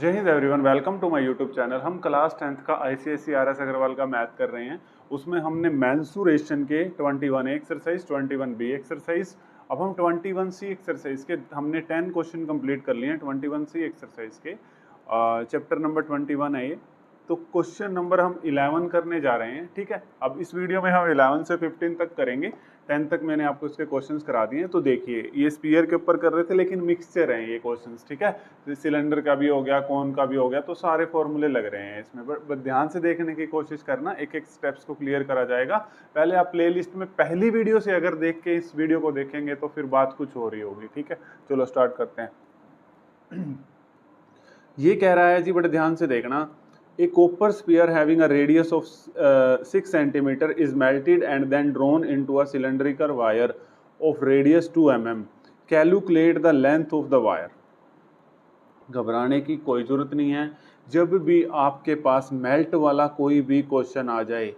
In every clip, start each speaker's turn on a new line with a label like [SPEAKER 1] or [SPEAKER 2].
[SPEAKER 1] जय हिंद everyone, welcome to my YouTube channel. हम क्लास 10th का आईसीएसई आरएस अग्रवाल का मैथ कर रहे हैं। उसमें हमने मेंसुरेशन के 21A एक्सरसाइज, 21B एक्सरसाइज, अब हम 21C एक्सरसाइज के हमने 10 क्वेश्चन कंप्लीट कर लिए हैं 21C एक्सरसाइज के। चैप्टर नंबर 21 है ये। तो क्वेश्चन नंबर हम 11 करने जा रहे हैं, ठीक है। अब इस वीडियो में हम 11 से 15 तक करेंगे। 10 तक मैंने आपको इसके क्वेश्चंस करा दिए हैं। तो देखिए, ये स्पीयर के ऊपर कर रहे थे लेकिन मिक्सचर हैं ये क्वेश्चंस, ठीक है। सिलेंडर का भी हो गया, कौन का भी हो गया, तो सारे फॉर्मूले लग रहे हैं इसमें। बट ध्यान से देखने की कोशिश करना, एक एक स्टेप्स को क्लियर करा जाएगा। पहले आप प्लेलिस्ट में पहली वीडियो से अगर देख के इस वीडियो को देखेंगे तो फिर बात कुछ हो रही होगी, ठीक है। चलो स्टार्ट करते हैं। ये कह रहा है जी, बड़े ध्यान से देखना। A copper sphere having a radius of 6 centimeter is melted and then drawn into a cylindrical wire of radius 2 mm. Calculate the length of the wire. घबराने की कोई जरूरत नहीं है। जब भी आपके पास मेल्ट वाला कोई भी क्वेश्चन आ जाए,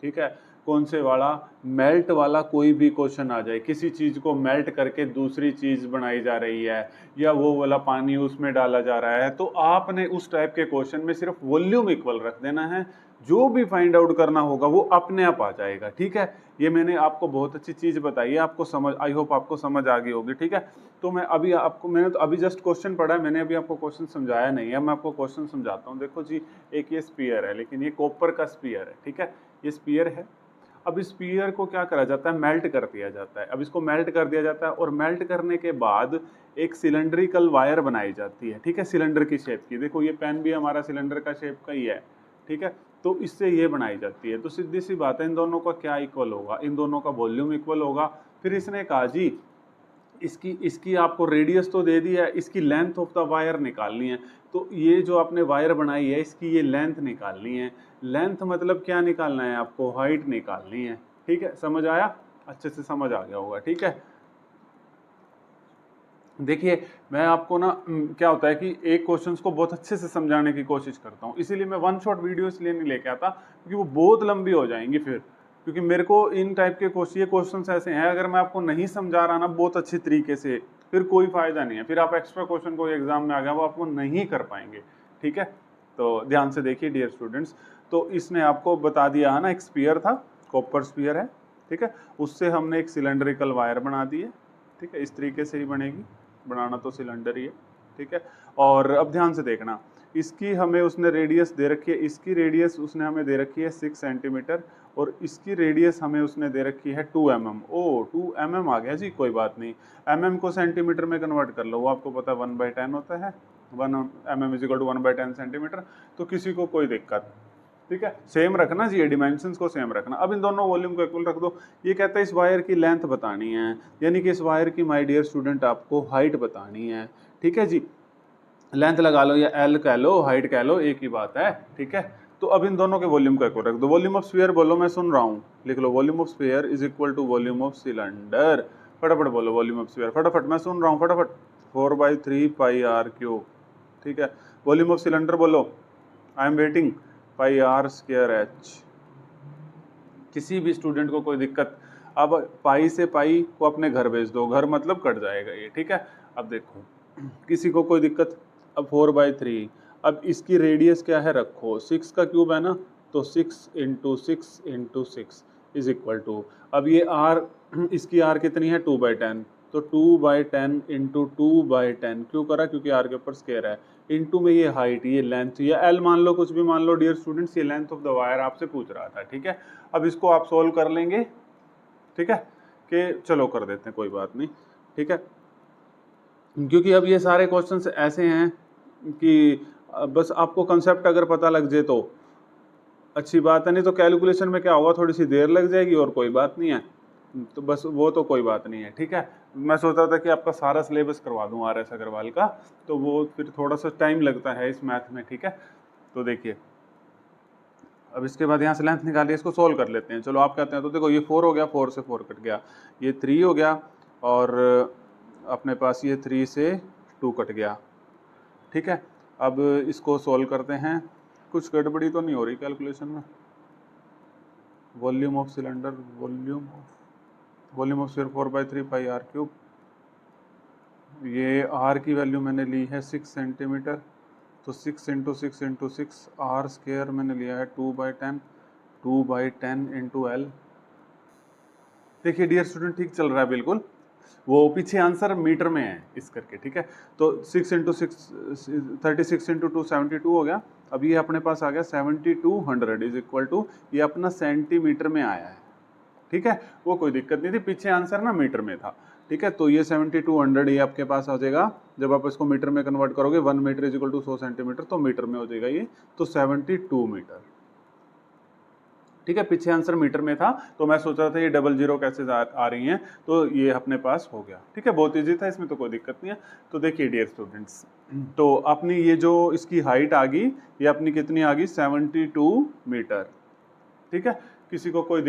[SPEAKER 1] ठीक है, कौन से वाला, मेल्ट वाला कोई भी क्वेश्चन आ जाए, किसी चीज को मेल्ट करके दूसरी चीज बनाई जा रही है या वो वाला पानी उसमें डाला जा रहा है, तो आपने उस टाइप के क्वेश्चन में सिर्फ वॉल्यूम इक्वल रख देना है। जो भी फाइंड आउट करना होगा वो अपने आप आ जाएगा, ठीक है। ये मैंने आपको बहुत अच्छी चीज बताई है, आपको समझ, आई होप आपको समझ आ गई होगी, ठीक है। तो मैंने तो अभी जस्ट क्वेश्चन पढ़ा है, मैंने अभी आपको क्वेश्चन समझाया नहीं है। मैं आपको क्वेश्चन समझाता हूँ। देखो जी, एक ये स्पीयर है, लेकिन ये कॉपर का स्पीयर है, ठीक है। ये स्पीयर है। अब इस स्पीयर को क्या करा जाता है, मेल्ट कर दिया जाता है। अब इसको मेल्ट कर दिया जाता है और मेल्ट करने के बाद एक सिलेंड्रिकल वायर बनाई जाती है, ठीक है, सिलेंडर की शेप की। देखो ये पेन भी हमारा सिलेंडर का शेप का ही है, ठीक है। तो इससे ये बनाई जाती है। तो सीधी सी बात है, इन दोनों का क्या इक्वल होगा, इन दोनों का वॉल्यूम इक्वल होगा। फिर इसने कहा जी, इसकी आपको रेडियस तो दे दी है, इसकी लेंथ ऑफ द वायर निकालनी है। तो ये जो आपने वायर बनाई है, इसकी ये लेंथ निकालनी है। लेंथ मतलब क्या निकालना है आपको, हाइट निकालनी है, ठीक है। समझ आया, अच्छे से समझ आ गया होगा, ठीक है। देखिए, मैं आपको ना क्या होता है कि एक क्वेश्चंस को बहुत अच्छे से समझाने की कोशिश करता हूँ, इसीलिए मैं वन शॉट वीडियो इसलिए नहीं लेके आता क्योंकि वो बहुत लंबी हो जाएंगी फिर। क्योंकि मेरे को इन टाइप के क्वेश्चंस ऐसे हैं, अगर मैं आपको नहीं समझा रहा ना बहुत अच्छी तरीके से, फिर कोई फायदा नहीं है। फिर आप एक्स्ट्रा क्वेश्चन कोई एग्जाम में आ गया वो आपको नहीं कर पाएंगे, ठीक है। तो ध्यान से देखिए डियर स्टूडेंट्स। तो इसने आपको बता दिया है ना, एक स्पीयर था, कॉपर स्पीयर है, ठीक है। उससे हमने एक सिलेंड्रिकल वायर बना दी है, ठीक है। इस तरीके से ही बनेगी, बनाना तो सिलेंडर ही है, ठीक है। और अब ध्यान से देखना, इसकी हमें उसने रेडियस दे रखी है, इसकी रेडियस उसने हमें दे रखी है 6 सेंटीमीटर और इसकी रेडियस हमें उसने दे रखी है 2 mm। ओ 2 mm आ गया जी, कोई बात नहीं। mm को सेंटीमीटर में कन्वर्ट कर लो, वो आपको पता है 1/10 होता है। 1 mm is equal to 1/10 centimetre. तो किसी को कोई दिक्कत, ठीक है, सेम रखना जी, डिमेंशंस को सेम रखना। अब इन दोनों वॉल्यूम को इक्वल रख दो। ये कहता है इस वायर की लेंथ बतानी है, यानी कि इस वायर की माय डियर स्टूडेंट आपको हाइट बतानी है, ठीक है जी। लेंथ लगा लो या एल कह लो, हाइट कह लो, एक ही बात है, ठीक है। तो अब इन दोनों के वॉल्यूम को इक्वल रख दो। वॉल्यूम ऑफ स्फीयर बोलो, मैं सुन रहा हूँ, लिख लो। Volume of sphere is equal to volume of cylinder. फटाफट बोलो वॉल्यूम ऑफ स्फीयर, फटाफट, मैं सुन रहा हूँ, फटाफट। 4/3 पाई आर क्यूब, ठीक है। वॉल्यूम ऑफ सिलेंडर बोलो, I am waiting, pi r square h. किसी भी स्टूडेंट को कोई दिक्कत, अब पाई से पाई को अपने घर भेज दो, घर मतलब कट जाएगा ये, ठीक है। अब देखो, किसी को कोई दिक्कत। अब 4/3, अब इसकी रेडियस क्या है रखो, 6 का क्यूब है ना, तो 6 × 6 × 6 इज इक्वल टू, अब ये आर, इसकी आर कितनी है 2/10, तो 2/10 × 2/10 क्यों करा, क्योंकि आर के ऊपर स्क्वायर है, इनटू में ये हाइट, ये लेंथ, या एल मान लो, कुछ भी मान लो डियर स्टूडेंट्स, ये लेंथ ऑफ द वायर आपसे पूछ रहा था, ठीक है। अब इसको आप सोल्व कर लेंगे, ठीक है, कि चलो कर देते हैं, कोई बात नहीं, ठीक है। क्योंकि अब ये सारे क्वेश्चंस ऐसे हैं कि बस आपको कंसेप्ट अगर पता लग जाए तो अच्छी बात है, नहीं तो कैलकुलेशन में क्या होगा, थोड़ी सी देर लग जाएगी और कोई बात नहीं है। तो बस वो तो कोई बात नहीं है, ठीक है। मैं सोचा था कि आपका सारा सिलेबस करवा दूं आरएस अग्रवाल का, तो वो फिर थोड़ा सा टाइम लगता है इस मैथ में, ठीक है। तो देखिए, अब इसके बाद यहाँ से लेंथ निकालिए, इसको सोल्व कर लेते हैं। चलो आप कहते हैं, तो देखो ये 4 हो गया, 4 से 4 कट गया, ये 3 हो गया, और अपने पास ये 3 से 2 कट गया, ठीक है। अब इसको सोल्व करते हैं, कुछ गड़बड़ी तो नहीं हो रही कैलकुलेशन में। Volume of cylinder, volume of sphere 4/3 pi r cube. ये आर की वैल्यू मैंने ली है 6 सेंटीमीटर, तो 6 into six into six r square मैंने लिया है 2/10, 2/10 इंटू एल। देखिए डियर स्टूडेंट ठीक चल रहा है बिल्कुल, वो पीछे आंसर मीटर में है इस करके, ठीक है। तो 6 इंटू सिक्स 36 इंटू 2 72 हो गया। अब ये अपने पास आ गया 7200 इज इक्वल टू, ये अपना सेंटीमीटर में आया है, ठीक है। वो कोई दिक्कत नहीं थी, पीछे आंसर ना मीटर में था, ठीक है। तो ये 7200 ये आपके पास आ जाएगा, जब आप इसको मीटर में कन्वर्ट करोगे 1 metre is equal to 100 centimetre, तो मीटर में हो जाएगा ये, तो 72 मीटर, ठीक है। पीछे आंसर मीटर में था, तो मैं सोच रहा था ये डबल जीरो कैसे आ रही हैं, तो ये अपने पास हो गया, ठीक है। बहुत इजी था, इसमें तो कोई दिक्कत नहीं है। तो देखिए डियर स्टूडेंट्स, तो अपनी ये जो इसकी हाइट आ गई, ये अपनी कितनी आ गई 72 मीटर, ठीक है। किसी को कोई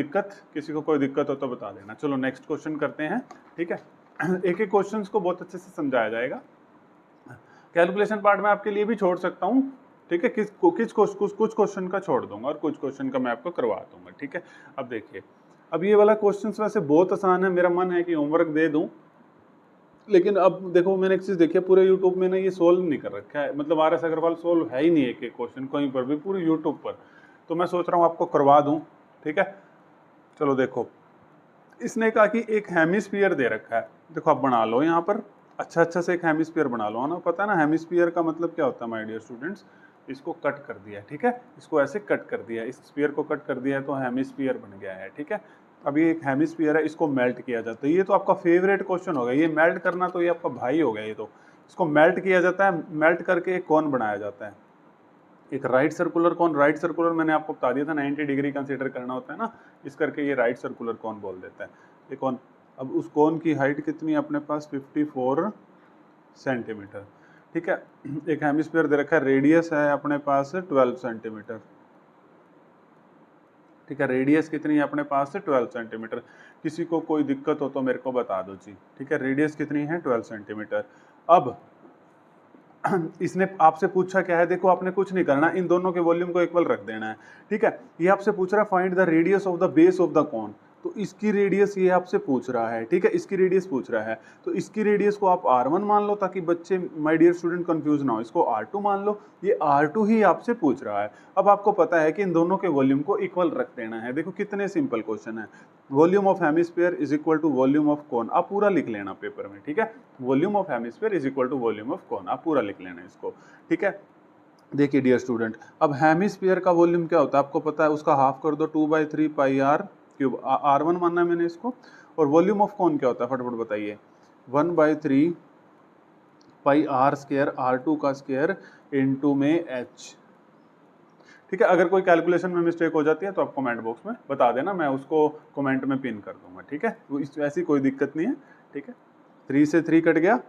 [SPEAKER 1] दिक्कत हो तो बता देना। चलो नेक्स्ट क्वेश्चन करते हैं, ठीक है। एक एक क्वेश्चन को बहुत अच्छे से समझाया जाएगा। कैलकुलेशन पार्ट में आपके लिए भी छोड़ सकता हूँ, ठीक है। कुछ क्वेश्चन का छोड़ दूंगा और कुछ क्वेश्चन का मैं आपको करवा दूंगा, ठीक है। अब देखिए, अब ये वाला क्वेश्चन वैसे बहुत आसान है, मेरा मन है कि होमवर्क दे दूं, लेकिन अब देखो मैंने एक चीज देखी है, पूरे यूट्यूब में ना ये सोल्व नहीं कर रखा है, मतलब RS अग्रवाल सोल्व है ही नहीं एक क्वेश्चन कहीं पर भी पूरे यूट्यूब पर, तो मैं सोच रहा हूँ आपको करवा दूं, ठीक है। चलो देखो, इसने कहा कि एक हेमिस्फीयर दे रखा है, देखो आप बना लो यहाँ पर अच्छा से एक हेमिस्फीयर बना लो, है ना। पता है ना हेमिस्फीयर का मतलब क्या होता है माय डियर स्टूडेंट्स, इसको कट कर दिया है, ठीक है। इसको ऐसे कट कर दिया है, इस स्फीयर को कट कर दिया है, तो हेमिस्फीयर बन गया है, ठीक है। अब ये एक हेमिस्फीयर है, इसको मेल्ट किया जाता है, ये तो आपका फेवरेट क्वेश्चन होगा, ये मेल्ट करना तो ये आपका भाई हो गया, ये तो इसको मेल्ट किया जाता है, मेल्ट करके एक कोन बनाया जाता है, एक right circular cone. Right circular मैंने आपको बता दिया था 90 डिग्री कंसीडर करना होता है ना, इस करके ये राइट सर्कुलर कोन बोल देता है ये कोन। अब उस कोन की हाइट कितनी है अपने पास 54 सेंटीमीटर, ठीक है। एक हेमिस्फीयर दे रखा है, रेडियस है अपने पास 12 सेंटीमीटर, ठीक है। रेडियस कितनी है अपने पास 12 सेंटीमीटर। किसी को कोई दिक्कत हो तो मेरे को बता दो जी, ठीक है। रेडियस कितनी है 12 सेंटीमीटर। अब इसने आपसे पूछा क्या है, देखो आपने कुछ नहीं करना, इन दोनों के वॉल्यूम को इक्वल रख देना है, ठीक है। ये आपसे पूछ रहा है find the radius of the base of the cone, तो इसकी रेडियस ये आपसे पूछ रहा है, ठीक है। इसकी रेडियस पूछ रहा है, तो इसकी रेडियस को आप R1 मान लो, ताकि बच्चे माय डियर स्टूडेंट कंफ्यूज ना हो, इसको R2 मान लो, ये R2 ही आपसे पूछ रहा है। अब आपको पता है कि इन दोनों के वॉल्यूम को इक्वल रख देना है। देखो कितने सिंपल क्वेश्चन है, volume of hemisphere is equal to volume of cone, आप पूरा लिख लेना पेपर में, ठीक है। Volume of hemisphere is equal to volume of cone, आप पूरा लिख लेना इसको, ठीक है। देखिए डियर स्टूडेंट, अब हेमिस्फीयर का वॉल्यूम क्या होता है आपको पता है, उसका हाफ कर दो 2/3 पाई r क्यूब, R1 मानना है मैंने इसको। और वॉल्यूम ऑफ कोन क्या होता है फटाफट बताइए, 1/3 पाई r स्क्वायर R2 का स्क्वायर इनटू में h, ठीक है। अगर कोई कैलकुलेशन में मिस्टेक हो जाती है तो आप कमेंट बॉक्स में बता देना, मैं उसको कमेंट में पिन कर दूंगा, ठीक है। ऐसी कोई दिक्कत नहीं है, ठीक है। 3 से 3 कट गया,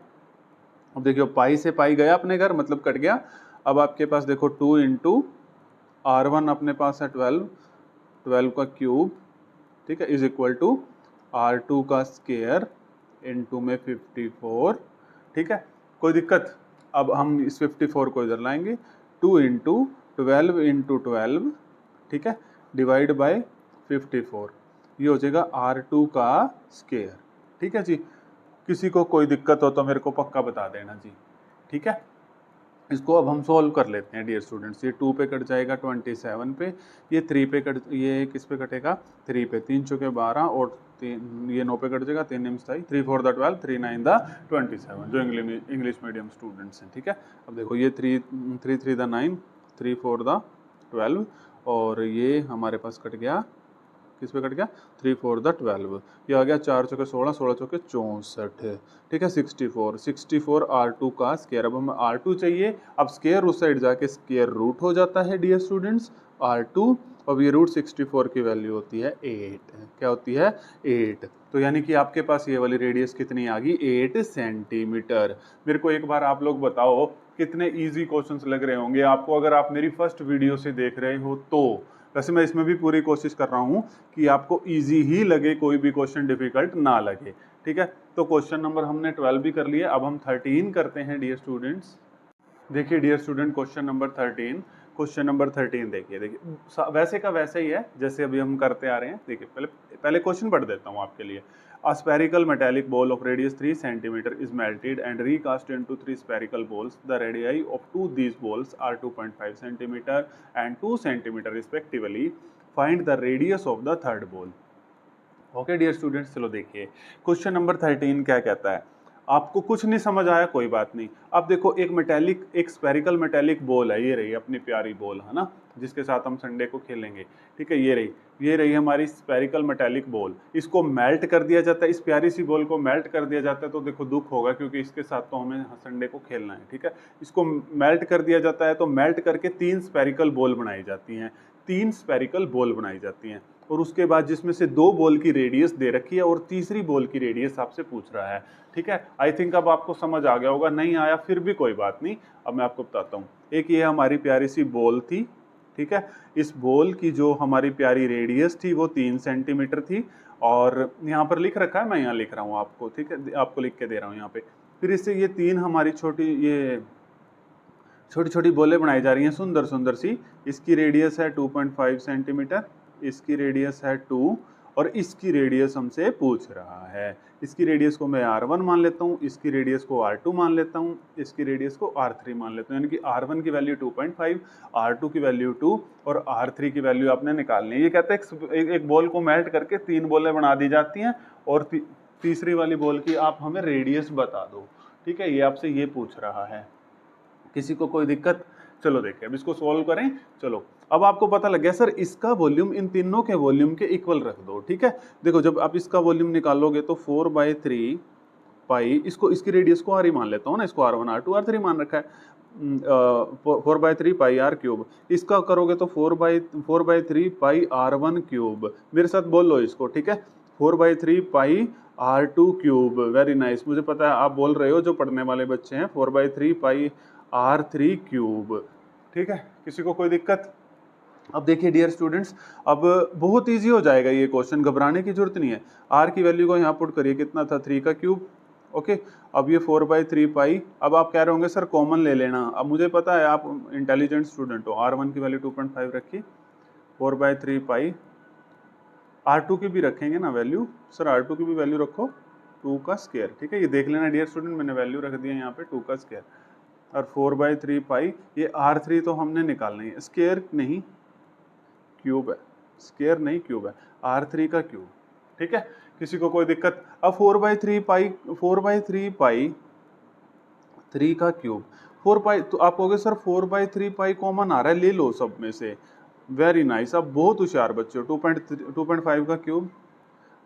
[SPEAKER 1] अब देखियो पाई से पाई गया अपने घर, मतलब कट गया। अब आपके पास देखो 2 इंटू R1 अपने पास है 12 का क्यूब, ठीक है, इज इक्वल टू R2 का स्क्वायर इनटू में 54, ठीक है। कोई दिक्कत, अब हम इस 54 को इधर लाएंगे, 2 इंटू 12 इंटू 12, ठीक है, डिवाइड बाय 54, ये हो जाएगा R2 का स्क्वायर, ठीक है जी। किसी को कोई दिक्कत हो तो मेरे को पक्का बता देना जी, ठीक है। इसको अब हम सॉल्व कर लेते हैं डियर स्टूडेंट्स। ये 2 पे कट जाएगा 27 पे, ये 3 पे कट, ये किस पे कटेगा 3 पे, 3 चौके 12 और 3 ये 9 पे कट जाएगा, 3 निम्स 3 4 द 12 3 9 द 27, जो इंग्लिश मीडियम स्टूडेंट्स हैं, ठीक है। अब देखो ये 3 3 द 9 3 4 द 12 और ये हमारे पास कट गया, किस पे कट गया 3 4 द 12, ये आ गया 4 चौके 16 16 चौके 64, ठीक है। 64 R2 का स्क्वायर, अब हमें R2 चाहिए, अब स्क्वायर उस साइड जाके स्क्वायर रूट हो जाता है डियर स्टूडेंट्स R2, अब ये रूट 64 की वैल्यू होती है 8, क्या होती है 8, तो यानी कि आपके पास ये वाली रेडियस कितनी आ गई 8 सेंटीमीटर। मेरे को एक बार आप लोग बताओ कितने इजी क्वेश्चंस लग रहे होंगे आपको, अगर आप मेरी फर्स्ट वीडियो से देख रहे हो तो। वैसे मैं इसमें भी पूरी कोशिश कर रहा हूँ कि आपको इजी ही लगे, कोई भी क्वेश्चन डिफिकल्ट ना लगे, ठीक है। तो क्वेश्चन नंबर हमने 12 भी कर लिया, अब हम 13 करते हैं डियर स्टूडेंट्स। देखिए डियर स्टूडेंट क्वेश्चन नंबर 13 देखिए वैसे का वैसे ही है जैसे अभी हम करते आ रहे हैं। देखिए पहले क्वेश्चन पढ़ देता हूँ आपके लिए। A spherical metallic ball of radius 3 cm is melted and recast into 3 spherical balls. The radii of these balls are 2.5 cm and 2 cm respectively. Find the radius of the third ball. Okay dear students, चलो देखिए question number 13 क्या कहता है। आपको कुछ नहीं समझ आया कोई बात नहीं। अब देखो एक स्फेरिकल मेटेलिक बॉल है, ये रही अपनी प्यारी बॉल है ना, जिसके साथ हम संडे को खेलेंगे। ठीक है, ये रही हमारी स्फेरिकल मेटेलिक बॉल। इसको मेल्ट कर दिया जाता है, इस प्यारी सी बॉल को मेल्ट कर दिया जाता है, तो देखो दुख होगा क्योंकि इसके साथ तो हमें संडे को खेलना है। ठीक है, इसको मेल्ट कर दिया जाता है, तो मेल्ट करके 3 स्फेरिकल बॉल बनाई जाती हैं, 3 स्फेरिकल बॉल बनाई जाती हैं। और उसके बाद जिसमें से 2 बॉल की रेडियस दे रखी है और तीसरी बॉल की रेडियस आपसे पूछ रहा है। ठीक है, आई थिंक अब आपको समझ आ गया होगा, नहीं आया फिर भी कोई बात नहीं, अब मैं आपको बताता हूँ। एक ये हमारी प्यारी सी बॉल थी। ठीक है, इस बॉल की जो हमारी प्यारी रेडियस थी वो 3 सेंटीमीटर थी, और यहाँ पर लिख रखा है, मैं यहाँ लिख रहा हूँ आपको। ठीक है, आपको लिख के दे रहा हूँ यहाँ पे। फिर इससे ये 3 हमारी छोटी छोटी बॉलें बनाई जा रही हैं, सुंदर सुंदर सी। इसकी रेडियस है 2.5 सेंटीमीटर, इसकी रेडियस है 2, और इसकी रेडियस हमसे पूछ रहा है। इसकी रेडियस को मैं R1 मान लेता हूँ, इसकी रेडियस को R2 मान लेता हूँ, इसकी रेडियस को R3 मान लेता हूँ। यानी कि R1 की वैल्यू 2.5, R2 की वैल्यू 2 और R3 की वैल्यू आपने निकालनी है। ये कहते हैं एक बॉल को मेल्ट करके 3 बॉलें बना दी जाती हैं, और तीसरी वाली बॉल की आप हमें रेडियस बता दो। ठीक है, ये आपसे ये पूछ रहा है। किसी को कोई दिक्कत? चलो देखिए, अब इसको सॉल्व करें। चलो, अब आपको पता लग गया सर इसका वॉल्यूम इन तीनों के वॉल्यूम के इक्वल रख दो। ठीक है, देखो जब आप इसका वॉल्यूम निकालोगे तो 4/3 पाई, इसकी रेडियस को आर ही मान लेता हूँ ना, इसको R1 R2 R3 मान रखा है। 4/3 पाई R क्यूब, इसका करोगे तो 4/3 पाई R1 क्यूब। मेरे साथ बोल लो इसको। ठीक है, 4/3 पाई R2 क्यूब। वेरी नाइस, मुझे पता है आप बोल रहे हो जो पढ़ने वाले बच्चे हैं, 4/3 पाई R3 क्यूब। ठीक है, किसी को कोई दिक्कत? अब देखिए डियर स्टूडेंट्स, अब बहुत इजी हो जाएगा ये क्वेश्चन, घबराने की जरूरत नहीं है। R की वैल्यू को यहाँ पुट करिए, कितना था 3 का क्यूब। ओके, अब ये 4/3 पाई। अब आप कह रहे होंगे सर कॉमन ले लेना। अब मुझे पता है आप इंटेलिजेंट स्टूडेंट हो। R1 की वैल्यू 2.5 रखी, 4/3 पाई। R2 की भी रखेंगे ना वैल्यू, सर R2 की भी वैल्यू रखो 2 का स्क्वायर। ठीक है, ये देख लेना डियर स्टूडेंट, मैंने वैल्यू रख दी है यहाँ पे 2 का स्क्वायर। और 4/3 पाई, ये R3 तो हमने निकालना है, स्क्वायर नहीं क्यूब है, स्क्वायर नहीं क्यूब है, R3 का क्यूब। ठीक है, किसी को कोई दिक्कत? अब 4/3 पाई 3 का क्यूब, 4 पाई, तो आप कहोगे सर 4/3 पाई कॉमन आ रहा है, ले लो सब में से। वेरी नाइस, आप बहुत होशियार बच्चे हो। 2.5 का क्यूब,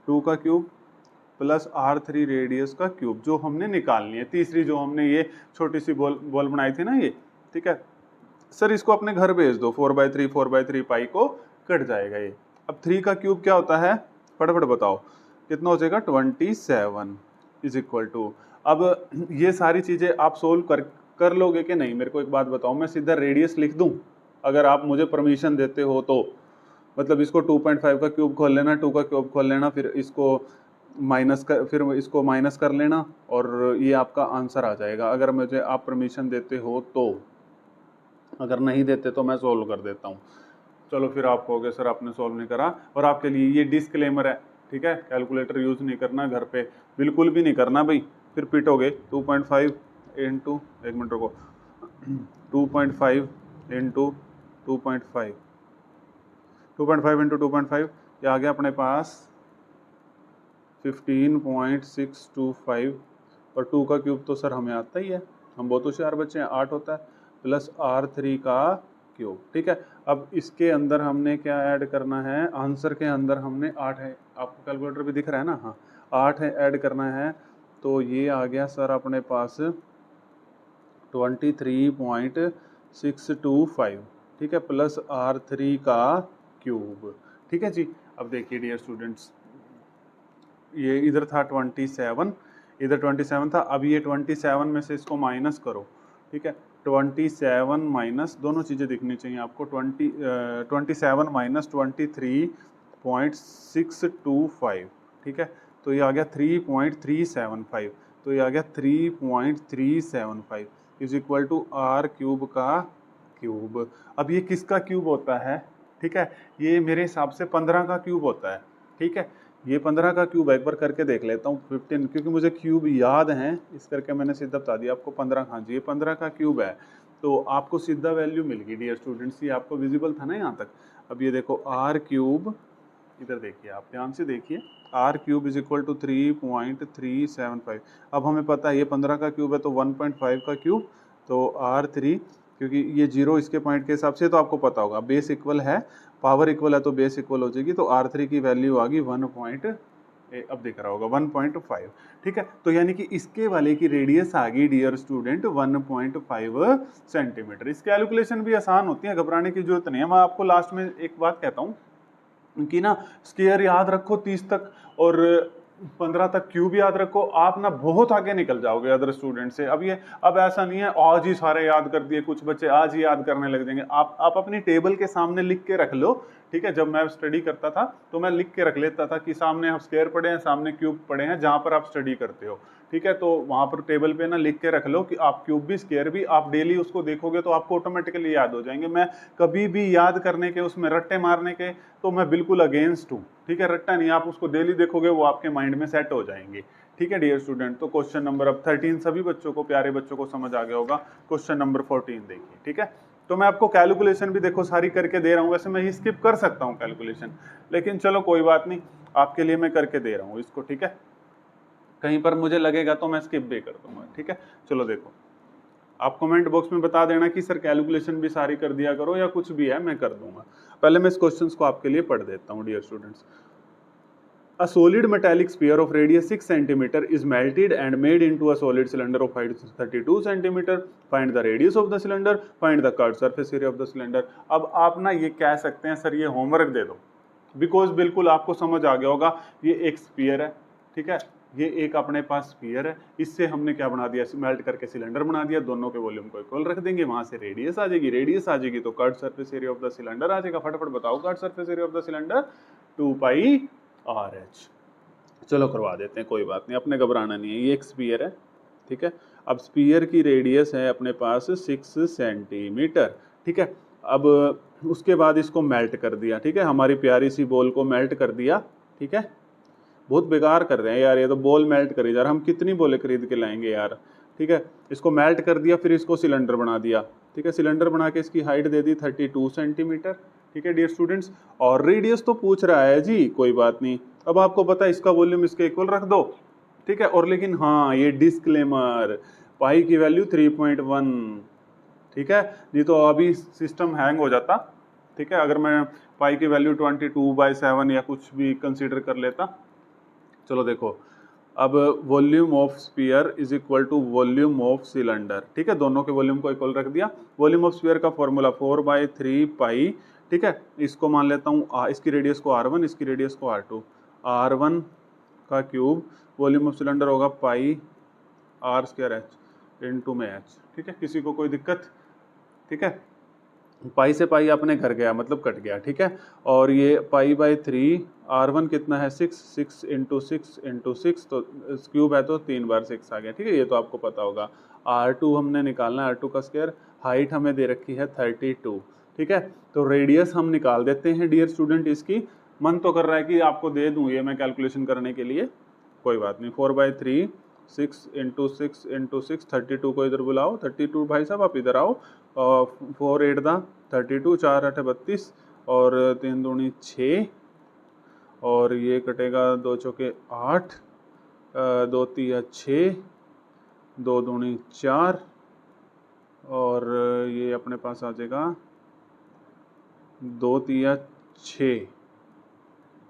[SPEAKER 1] 2 का क्यूब प्लस R3 रेडियस का क्यूब, जो हमने निकालनी है, तीसरी जो हमने ये छोटी सी बॉल बनाई थी ना ये। ठीक है सर, इसको अपने घर भेज दो, 4/3 पाई को कट जाएगा ये। अब 3 का क्यूब क्या होता है, फटाफट बताओ कितना हो जाएगा, 27 इज इक्वल टू। अब ये सारी चीजें आप सोल्व कर लोगे कि नहीं, मेरे को एक बात बताओ। मैं सीधा रेडियस लिख दूं अगर आप मुझे परमिशन देते हो तो? मतलब इसको 2.5 का क्यूब खोल लेना, 2 का क्यूब खोल लेना, फिर इसको माइनस कर लेना, और ये आपका आंसर आ जाएगा, अगर मुझे आप परमिशन देते हो तो। अगर नहीं देते तो मैं सोल्व कर देता हूँ। चलो फिर आप कहोगे सर आपने सोल्व नहीं करा, और आपके लिए ये डिस्क्लेमर है। ठीक है, कैलकुलेटर यूज़ नहीं करना घर पे, बिल्कुल भी नहीं करना भाई, फिर पिटोगे। 2.5 इंटू, एक मिनट रुको, 2.5 इंटू 2.5, 2.5 इंटू 2.5, ये आ गया अपने पास 15.625, और 2 का क्यूब तो सर हमें आता ही है, हम बहुत होशियार बच्चे हैं, 8 होता है, प्लस R3 का क्यूब। ठीक है, अब इसके अंदर हमने क्या ऐड करना है, आंसर के अंदर हमने 8 है, आपको कैलकुलेटर भी दिख रहा है ना, हाँ 8 है, ऐड करना है। तो ये आ गया सर अपने पास 23.625। ठीक है, प्लस R3 का क्यूब। ठीक है जी, अब देखिए डियर स्टूडेंट्स, ये इधर था 27, इधर 27 था, अब ये 27 में से इसको माइनस करो। ठीक है, 27 माइनस, दोनों चीज़ें दिखनी चाहिए आपको, 27 माइनस 23.625। ठीक है, तो ये आ गया 3.375, तो ये आ गया 3.375 is equal to R cube का क्यूब। अब ये किसका क्यूब होता है? ठीक है, ये मेरे हिसाब से 15 का क्यूब होता है। ठीक है, ये 15 का क्यूब एक बार करके देख लेता हूँ 15, क्योंकि मुझे क्यूब याद हैं, इस करके मैंने सीधा बता दिया आपको 15। हाँ जी, ये 15 का क्यूब है, तो आपको सीधा वैल्यू मिल गई डियर स्टूडेंट्स। ये आपको विजिबल था ना यहाँ तक। अब ये देखो आर क्यूब, इधर देखिए आप ध्यान से देखिए, R cube is equal to 3.375। अब हमें पता है ये 15 का क्यूब है तो 1.5 का क्यूब, तो R3, क्योंकि ये 0 इसके पॉइंट के हिसाब से तो आपको पता होगा, बेस इक्वल है, पावर इक्वल है तो बेस इक्वल हो जाएगी, तो R3 की वैल्यू आ गई 1. अब दिख रहा होगा 1.5। ठीक है, तो यानी कि इसके वाले की रेडियस आ गई डियर स्टूडेंट 1.5 सेंटीमीटर। इस कैलकुलेशन भी आसान होती है, घबराने की जरूरत नहीं है। मैं आपको लास्ट में एक बात कहता हूँ कि ना स्क्वायर याद रखो 30 तक और 15 तक क्यूब याद रखो, आप ना बहुत आगे निकल जाओगे अदर स्टूडेंट से। अब ऐसा नहीं है आज ही सारे याद कर दिए, कुछ बच्चे आज ही याद करने लग जाएंगे। आप अपनी टेबल के सामने लिख के रख लो। ठीक है, जब मैं स्टडी करता था तो मैं लिख के रख लेता था कि सामने आप स्क्वायर पढ़े हैं, सामने क्यूब पढ़े हैं, जहां पर आप स्टडी करते हो। ठीक है, तो वहां पर टेबल पे ना लिख के रख लो कि आप क्यूब भी स्क्वायर भी, आप डेली उसको देखोगे तो आपको ऑटोमेटिकली याद हो जाएंगे। मैं कभी भी याद करने के, उसमें रट्टे मारने के तो मैं बिल्कुल अगेंस्ट हूँ। ठीक है, रट्टा नहीं, आप उसको डेली देखोगे वो आपके माइंड में सेट हो जाएंगे। ठीक है डियर स्टूडेंट, तो क्वेश्चन नंबर अब 13 सभी बच्चों को, प्यारे बच्चों को समझ आ गया होगा। क्वेश्चन नंबर 14 देखिए। ठीक है, तो मैं आपको कैलकुलेशन भी देखो सारी करके दे रहा हूँ, वैसे मैं स्किप कर सकता हूँ कैलकुलेशन, लेकिन चलो कोई बात नहीं, आपके लिए मैं करके दे रहा हूँ इसको। ठीक है, कहीं पर मुझे लगेगा तो मैं स्किप भी कर दूंगा। ठीक है, चलो देखो, आप कमेंट बॉक्स में बता देना कि सर कैलकुलेशन भी सारी कर दिया करो या कुछ भी है, मैं कर दूंगा। पहले मैं इस क्वेश्चन को आपके लिए पढ़ देता हूँ dear students. A solid metallic sphere of radius 6 cm is melted and made into a solid cylinder of height 32 cm. Find the radius of the cylinder. Find the curved surface area of the cylinder. अब आप ना ये कह सकते हैं sir ये homework दे दो, because बिल्कुल आपको समझ आ गया होगा। ये एक स्फीयर है, ठीक है, ये एक अपने पास स्फीयर है, इससे हमने क्या बना दिया, मेल्ट करके सिलेंडर बना दिया, दोनों के वॉल्यूम को इक्वल रख देंगे, वहां से रेडियस आ जाएगी, रेडियस आ जाएगी तो curved surface area of the cylinder आ जाएगा। फटाफट बताओ curved surface area of the cylinder 2πRh। चलो करवा देते हैं, कोई बात नहीं, अपने घबराना नहीं है। ये एक स्फीयर है, ठीक है, अब स्फीयर की रेडियस है अपने पास 6 सेंटीमीटर। ठीक है, अब उसके बाद इसको मेल्ट कर दिया। ठीक है, हमारी प्यारी सी बॉल को मेल्ट कर दिया। ठीक है, बहुत बेकार कर रहे हैं यार, ये तो बॉल मेल्ट करी जा रहा, हम कितनी बॉलें खरीद के लाएंगे यार। ठीक है, इसको मेल्ट कर दिया, फिर इसको सिलेंडर बना दिया। ठीक है, सिलेंडर बना के इसकी हाइट दे दी 32 सेंटीमीटर। ठीक है डियर स्टूडेंट्स, और रेडियस तो पूछ रहा है जी, कोई बात नहीं, अब आपको पता है इसका वॉल्यूम इसके इक्वल रख दो। ठीक है, और लेकिन हाँ ये डिस्क्लेमर, पाई की वैल्यू 3.1। ठीक है, नहीं तो अभी सिस्टम हैंग हो जाता। ठीक है, अगर मैं पाई की वैल्यू 22/7 या कुछ भी कंसीडर कर लेता। चलो देखो, अब volume of sphere is equal to volume of cylinder. ठीक है, दोनों के वॉल्यूम को इक्वल रख दिया। वॉल्यूम ऑफ स्फीयर का फॉर्मूला 4/3π। ठीक है, इसको मान लेता हूँ, इसकी रेडियस को R1, इसकी रेडियस को R2। R1 का क्यूब, वॉल्यूम ऑफ सिलेंडर होगा πr² इंटू में h। ठीक है, किसी को कोई दिक्कत? ठीक है, पाई से पाई अपने घर गया, मतलब कट गया। ठीक है, और ये π/3, R1 कितना है 6, 6 इंटू 6 तो क्यूब है तो 3 बार 6 आ गया। ठीक है, ये तो आपको पता होगा। R2 हमने निकालना है, R2 का स्क्वायर, हाइट हमें दे रखी है 32। ठीक है, तो रेडियस हम निकाल देते हैं डियर स्टूडेंट इसकी। मन तो कर रहा है कि आपको दे दूं ये मैं कैलकुलेशन करने के लिए, कोई बात नहीं। 4/3, 6 इंटू 6 32 को इधर बुलाओ, 32 भाई साहब आप इधर आओ, 4 8 32, 4 8 32 और 3 दूनी 6, और ये कटेगा 2 चौके 8, 2 तिया 6, 2 दूनी 4, और ये अपने पास आ जाएगा 2 तिया 6,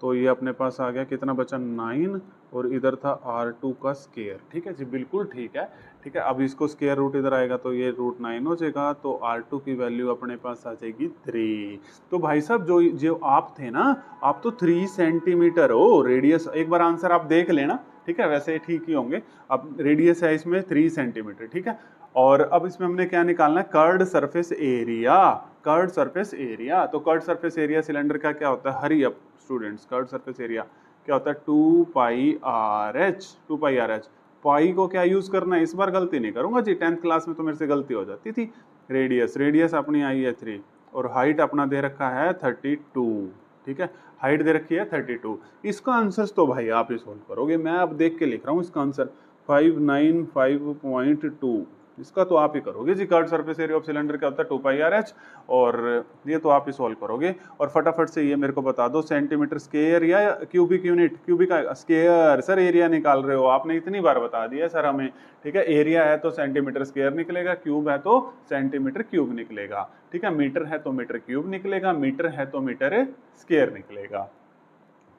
[SPEAKER 1] तो ये अपने पास आ गया, कितना बचा 9, और इधर था R2 का स्क्वायर। ठीक है जी, बिल्कुल ठीक है। ठीक है, अब इसको स्क्वायर रूट इधर आएगा तो ये √9 हो जाएगा, तो R2 की वैल्यू अपने पास आ जाएगी 3। तो भाई साहब जो आप थे ना, आप तो 3 सेंटीमीटर हो रेडियस। एक बार आंसर आप देख लेना। ठीक है, वैसे ठीक ही होंगे। अब रेडियस है इसमें 3 सेंटीमीटर। ठीक है, और अब इसमें हमने क्या निकालना है, curved surface area. Curved surface area, तो कर्व्ड सरफेस एरिया सिलेंडर का क्या होता है, hurry up students, curved surface area क्या होता है 2πRh। 2πRh, पाई को क्या यूज करना है, इस बार गलती नहीं करूंगा जी, 10th क्लास में तो मेरे से गलती हो जाती थी। रेडियस अपनी आई है 3, और हाइट अपना दे रखा है 32। ठीक है, हाइट दे रखी है 32। इसका आंसर तो भाई आप ही सोल्व करोगे, मैं अब देख के लिख रहा हूँ इसका आंसर 595.2, इसका तो आप ही करोगे जी। Curved surface area of cylinder क्या होता है 2πRh, और ये तो आप ही सोल्व करोगे। और फटाफट से ये मेरे को बता दो सेंटीमीटर स्क्वायर या cubic unit, cubic square, sir area निकाल रहे हो आपने इतनी बार बता दिया सर हमें, ठीक है। एरिया है तो सेंटीमीटर स्क्वायर निकलेगा, क्यूब है तो सेंटीमीटर क्यूब निकलेगा, ठीक है। मीटर है तो मीटर क्यूब निकलेगा, मीटर है तो मीटर स्क्वायर निकलेगा।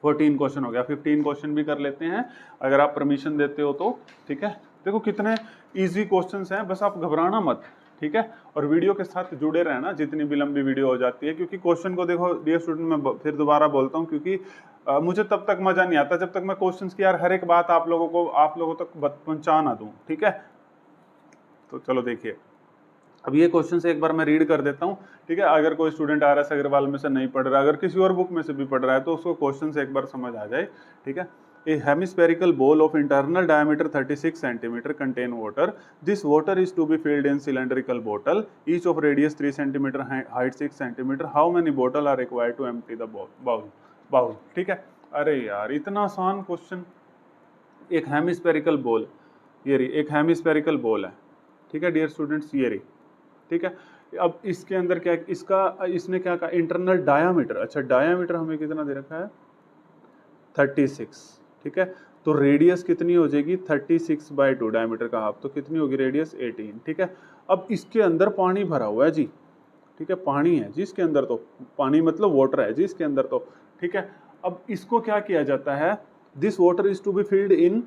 [SPEAKER 1] 14 क्वेश्चन हो गया, 15 क्वेश्चन भी कर लेते हैं अगर आप परमिशन देते हो तो, ठीक है। देखो कितने इजी क्वेश्चंस हैं, बस आप घबराना मत, ठीक है। और वीडियो के साथ जुड़े रहना जितनी भी लंबी वीडियो हो जाती है, क्योंकि क्वेश्चन को देखो डियर स्टूडेंट, मैं फिर दोबारा बोलता हूँ, क्योंकि मुझे तब तक मजा नहीं आता जब तक मैं क्वेश्चंस की यार हर एक बात आप लोगों तक पहुंचा ना दूं, ठीक है। तो चलो देखिए, अब ये क्वेश्चन से एक बार मैं रीड कर देता हूँ, ठीक है। अगर कोई स्टूडेंट RS अग्रवाल में से नहीं पढ़ रहा, अगर किसी और बुक में से भी पढ़ रहा है तो उसको क्वेश्चन से एक बार समझ आ जाए, ठीक है। A hemispherical bowl of internal diameter 36 centimeter contain water. This water is to be filled in cylindrical bottle, each of radius 3 centimeter, height 6 centimeter. How many bottle are required to empty the bowl? ठीक है। अरे यार इतना आसान question, एक hemispherical बोल, ये रही एक हेमिस्फेरिकल बोल है, ठीक है डियर स्टूडेंट्स, ये रही, ठीक है। अब इसके अंदर क्या, इसने क्या कहा, इंटरनल डायामीटर, अच्छा डायामीटर हमें कितना दे रखा है 36, ठीक है। तो रेडियस कितनी हो जाएगी 36/2, डायमीटर का हाफ, तो कितनी होगी रेडियस 18, ठीक है। अब इसके अंदर पानी भरा हुआ है जी, ठीक है, पानी है जी इसके अंदर, तो पानी मतलब वाटर है जी इसके अंदर तो, ठीक है। अब इसको क्या किया जाता है, this water is to be filled in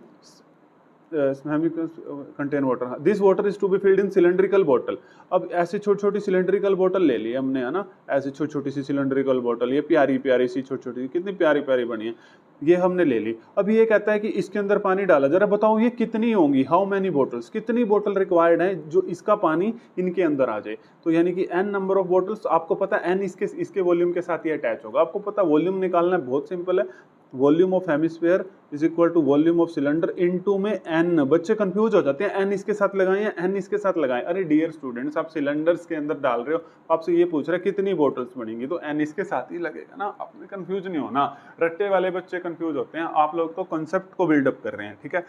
[SPEAKER 1] contain water, this water is to be filled in cylindrical bottle. अब ऐसी छोटी छोटी सिलेंड्रिकल बॉटल ले ली हमने, है ना, ऐसी छोटी छोटी सी सिलेंड्रिकल बॉटल, ये प्यारी प्यारी सी छोटी छोटी, कितनी प्यारी प्यारी बनी है, ये हमने ले ली। अब ये कहता है कि इसके अंदर पानी डाला, जरा बताओ ये कितनी होंगी, हाउ मैनी बॉटल्स, कितनी बोतल रिक्वायर्ड है जो इसका पानी इनके अंदर आ जाए। तो यानी कि n नंबर ऑफ बॉटल्स, आपको पता है n इसके वॉल्यूम के साथ ही अटैच होगा। आपको पता है वॉल्यूम निकालना बहुत सिंपल है, volume of hemisphere is equal to volume of cylinder into में n। बच्चे कंफ्यूज हो जाते हैं, n इसके साथ लगाएं या n इसके साथ लगाएं। अरे डियर स्टूडेंट्स, आप सिलेंडर्स के अंदर डाल रहे हो, आपसे ये पूछ रहा है कितनी बॉटल्स बनेंगी, तो n इसके साथ ही लगेगा ना, आपने कंफ्यूज नहीं होना। रट्टे वाले बच्चे कंफ्यूज होते हैं, आप लोग तो कॉन्सेप्ट को बिल्डअप कर रहे हैं, ठीक है।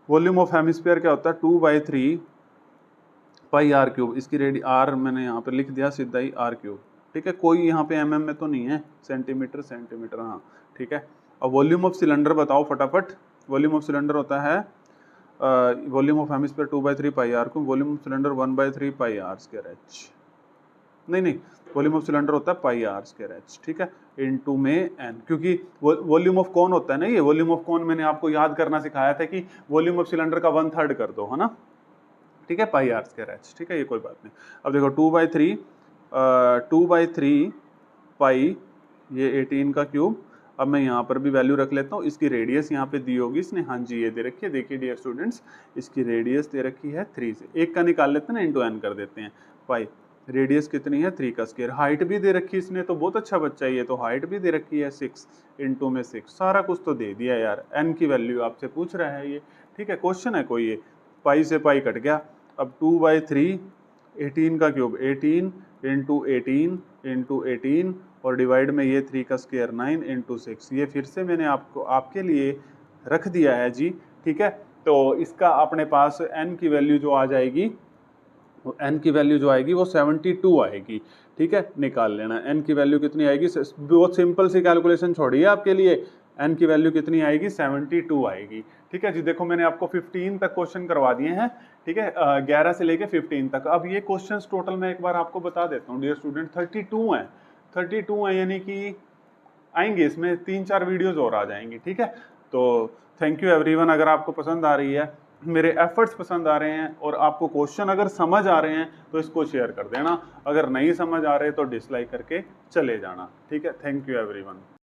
[SPEAKER 1] वॉल्यूम ऑफ हेमिस्फीयर क्या होता है 2/3 πr³, इसकी रेडी r मैंने यहाँ पर लिख दिया सीधा ही r³, ठीक है। कोई यहाँ पे mm में तो नहीं है, सेंटीमीटर सेंटीमीटर, हाँ ठीक है। अब वॉल्यूम ऑफ सिलेंडर बताओ फटाफट, वॉल्यूम ऑफ सिलेंडर होता है volume of hemisphere 2/3 πr³, volume of cylinder 1/3 πr²h, नहीं वॉल्यूम ऑफ सिलेंडर होता है πr²h, ठीक है, इनटू में n, क्योंकि वॉल्यूम ऑफ कौन होता है ना, ये वॉल्यूम ऑफ कौन मैंने आपको याद करना सिखाया था कि वॉल्यूम ऑफ सिलेंडर का 1/3 कर दो, है ना, ठीक है, πr²h, ठीक है, ये कोई बात नहीं। अब देखो 2/3 पाई, ये 18 का क्यूब। अब मैं यहाँ पर भी वैल्यू रख लेता हूँ, इसकी रेडियस यहाँ पे दी होगी इसने, हाँ जी ये दे रखी है, देखिए डियर स्टूडेंट्स, इसकी रेडियस दे रखी है 3 से, एक का निकाल लेते हैं ना, इंटू n कर देते हैं, पाई रेडियस कितनी है 3 का स्क्वायर, हाइट भी दे रखी है इसने, तो बहुत अच्छा बच्चा है ये, तो हाइट भी दे रखी है 6 इंटू में 6, सारा कुछ तो दे दिया यार, n की वैल्यू आपसे पूछ रहा है ये, ठीक है, क्वेश्चन है कोई ये, पाई से पाई कट गया। अब 2/3 18 का क्यूब 18 इंटू 18 और डिवाइड में ये 3 का स्क्वायर 9 इंटू 6, ये फिर से मैंने आपके लिए रख दिया है जी, ठीक है। तो इसका अपने पास n की वैल्यू जो आ जाएगी, n की वैल्यू जो आएगी वो 72 आएगी, ठीक है, निकाल लेना n की वैल्यू कितनी आएगी, बहुत सिंपल सी कैलकुलेशन छोड़ी है आपके लिए, n की वैल्यू कितनी आएगी 72 आएगी, ठीक है जी। देखो मैंने आपको 15 तक क्वेश्चन करवा दिए हैं, ठीक है, 11 से लेके 15 तक। अब ये क्वेश्चंस टोटल मैं एक बार आपको बता देता हूँ डियर स्टूडेंट, 32 है, यानी कि आएंगे इसमें 3-4 वीडियोस और आ जाएंगी, ठीक है। तो थैंक यू एवरीवन, अगर आपको पसंद आ रही है, मेरे एफर्ट्स पसंद आ रहे हैं और आपको क्वेश्चन अगर समझ आ रहे हैं तो इसको शेयर कर देना, अगर नहीं समझ आ रहे तो डिसलाइक करके चले जाना, ठीक है। Thank you everyone.